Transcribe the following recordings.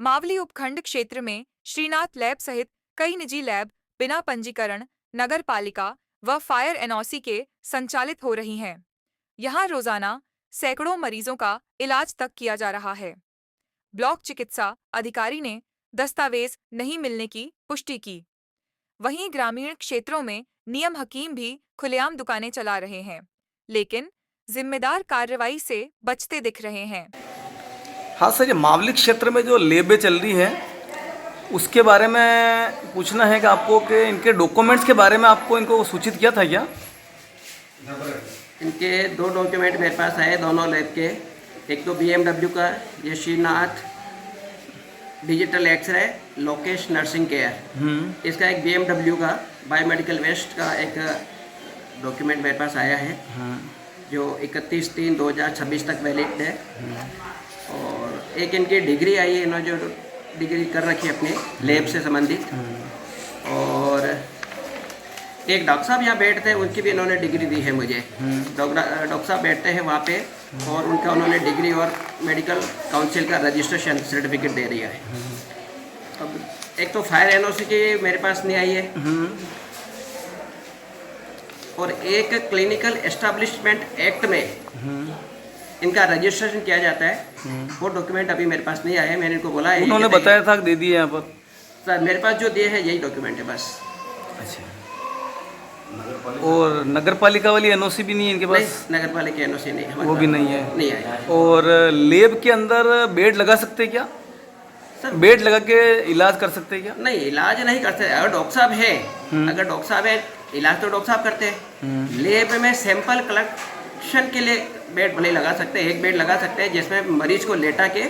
मावली उपखंड क्षेत्र में श्रीनाथ लैब सहित कई निजी लैब बिना पंजीकरण नगर पालिका व फायर एनओसी के संचालित हो रही हैं। यहां रोजाना सैकड़ों मरीजों का इलाज तक किया जा रहा है। ब्लॉक चिकित्सा अधिकारी ने दस्तावेज नहीं मिलने की पुष्टि की। वहीं ग्रामीण क्षेत्रों में नियम हकीम भी खुलेआम दुकानें चला रहे हैं, लेकिन जिम्मेदार कार्रवाई से बचते दिख रहे हैं। हाँ सर, ये मावली क्षेत्र में जो लेबें चल रही है उसके बारे में पूछना है कि आपको कि इनके डॉक्यूमेंट्स के बारे में आपको इनको सूचित किया था क्या? इनके 2 डॉक्यूमेंट मेरे पास आए दोनों लैब के। एक तो BMW का, ये Srinath digital x-ray Lokesh nursing care, इसका एक BMW का बायोमेडिकल वेस्ट का एक डॉक्यूमेंट मेरे पास आया है, जो 31/3/2026 तक वैलिड है। और एक इनकी डिग्री आई है, इन्होंने जो डिग्री कर रखी है अपने लैब से संबंधित। और एक डॉक्टर साहब यहाँ बैठते हैं, उनकी भी इन्होंने डिग्री दी है मुझे। डॉक्टर साहब बैठते हैं वहाँ पे, और उनका उन्होंने डिग्री और मेडिकल काउंसिल का रजिस्ट्रेशन सर्टिफिकेट दे दिया है। अब एक तो फायर एनओसी की मेरे पास नहीं आई है, और एक क्लिनिकल एस्टेब्लिशमेंट एक्ट में इनका रजिस्ट्रेशन किया जाता है, वो डॉक्यूमेंट अभी मेरे पास नहीं आया है। मैंने इनको बोला है, उन्होंने बताया था कि दे दिए यहाँ पर। सर मेरे पास जो दिए हैं यही डॉक्यूमेंट है बस। अच्छा, और नगर पालिका वाली एनओसी भी नहीं है इनके पास? नगर पालिका एनओसी नहीं है, वो भी नहीं है। नहीं है। और लेब के अंदर बेड लगा सकते हैं क्या सर? बेड लगा के इलाज कर सकते हैं क्या? नहीं, इलाज नहीं कर सकते। अगर डॉक्टर साहब है, अगर डॉक्टर साहब है, इलाज तो डॉक्टर साहब करते हैं। लेब में सैंपल कलेक्शन के लिए बेड नहीं लगा सकते। एक बेड लगा सकते हैं जिसमें मरीज को लेटा के,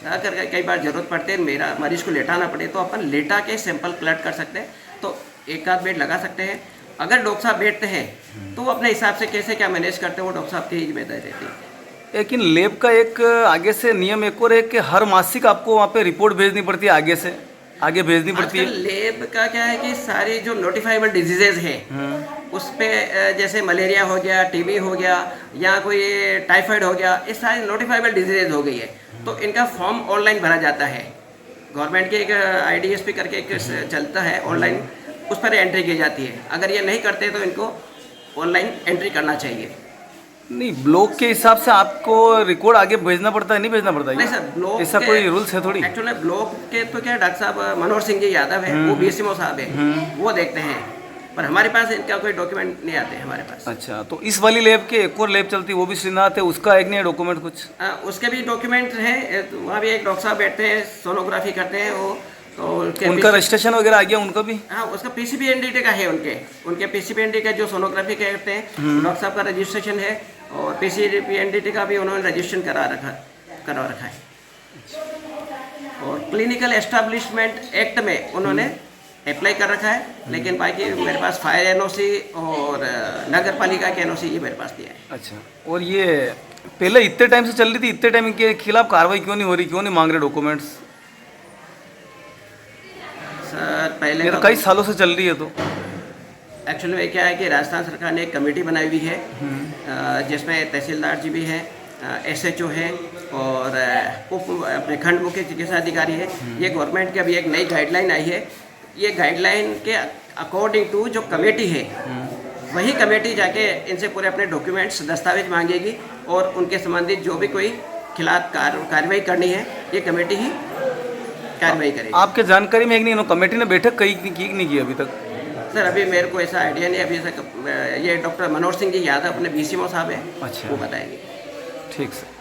अगर कई बार जरूरत पड़ती है मेरा मरीज को लेटाना पड़े तो अपन लेटा के सैंपल कलेक्ट कर सकते हैं, तो एक आध बेड लगा सकते हैं। अगर डॉक्टर साहब बैठते हैं तो वो अपने हिसाब से कैसे क्या मैनेज करते हैं, वो डॉक्टर साहब की ही जिम्मेदारी रहती है। लेकिन लेब का एक आगे से नियम एक और है कि हर मासिक आपको वहाँ पे रिपोर्ट भेजनी पड़ती है, आगे भेजनी पड़ती है। लेब का क्या है कि सारी जो नोटिफाइबल डिजीजेज हैं उस पे जैसे मलेरिया हो गया, टीबी हो गया, या कोई टाइफाइड हो गया, ये सारी नोटिफाइबल डिजीजेज हो गई है, तो इनका फॉर्म ऑनलाइन भरा जाता है। गवर्नमेंट के एक IDSP करके एक चलता है ऑनलाइन, उस पर एंट्री की जाती है। अगर ये नहीं करते तो इनको ऑनलाइन एंट्री करना चाहिए। नहीं, ब्लॉक के हिसाब से आपको रिकॉर्ड आगे भेजना पड़ता है, नहीं भेजना पड़ता है? नहीं सर, ब्लॉक ऐसा कोई रूल्स है थोड़ी? एक्चुअली ब्लॉक के तो क्या डॉक्टर साहब मनोहर सिंह जी यादव है, वो BCMO साहब है, वो देखते हैं, पर हमारे पास इनका कोई डॉक्यूमेंट नहीं आते हमारे पास। अच्छा, तो इस वाली लैब के एक और लैब चलती है, वो भी श्रीनाथ है, उसका एक नहीं डॉक्यूमेंट कुछ? उसके भी डॉक्यूमेंट हैं, वहाँ भी एक डॉक्टर साहब बैठते हैं, सोनोग्राफी करते हैं वो, तो उनका रजिस्ट्रेशन वगैरह आ गया उनका भी? हाँ, उसका PCPNDT का है, उनके PCPNDT का जो सोनोग्राफी करते हैं डॉक्टर साहब का रजिस्ट्रेशन है, और PCPNDT का भी उन्होंने रजिस्ट्रेशन करवा रखा है। और क्लिनिकल एस्टेब्लिशमेंट एक्ट में उन्होंने अप्लाई कर रखा है, लेकिन बाकी मेरे पास फायर NOC और नगर पालिका के NOC ये मेरे पास दिया है। अच्छा, और ये पहले इतने टाइम से चल रही थी, इतने टाइम के खिलाफ कार्रवाई क्यों नहीं हो रही, क्यों नहीं मांग रहे डॉक्यूमेंट्स? सर पहले तो कई सालों से चल रही है। तो एक्चुअली में क्या है कि राजस्थान सरकार ने एक कमेटी बनाई हुई है, जिसमें तहसीलदार जी भी हैं, SHO है, और अपने खंड मुख्य चिकित्सा अधिकारी है। ये गवर्नमेंट की अभी एक नई गाइडलाइन आई है। ये गाइडलाइन के अकॉर्डिंग टू जो कमेटी है, वही कमेटी जाके इनसे पूरे अपने डॉक्यूमेंट्स दस्तावेज मांगेगी, और उनके संबंधित जो भी कोई खिलाफ कार्रवाई करनी है, ये कमेटी ही कार्रवाई करेगी। आपके जानकारी में एक नहीं, कमेटी ने बैठक की नहीं की अभी तक? सर अभी मेरे को ऐसा आइडिया नहीं, अभी ये डॉक्टर मनोहर सिंह जी यादव अपने BCMO साहब है, अच्छा, वो बताएंगे। ठीक सर।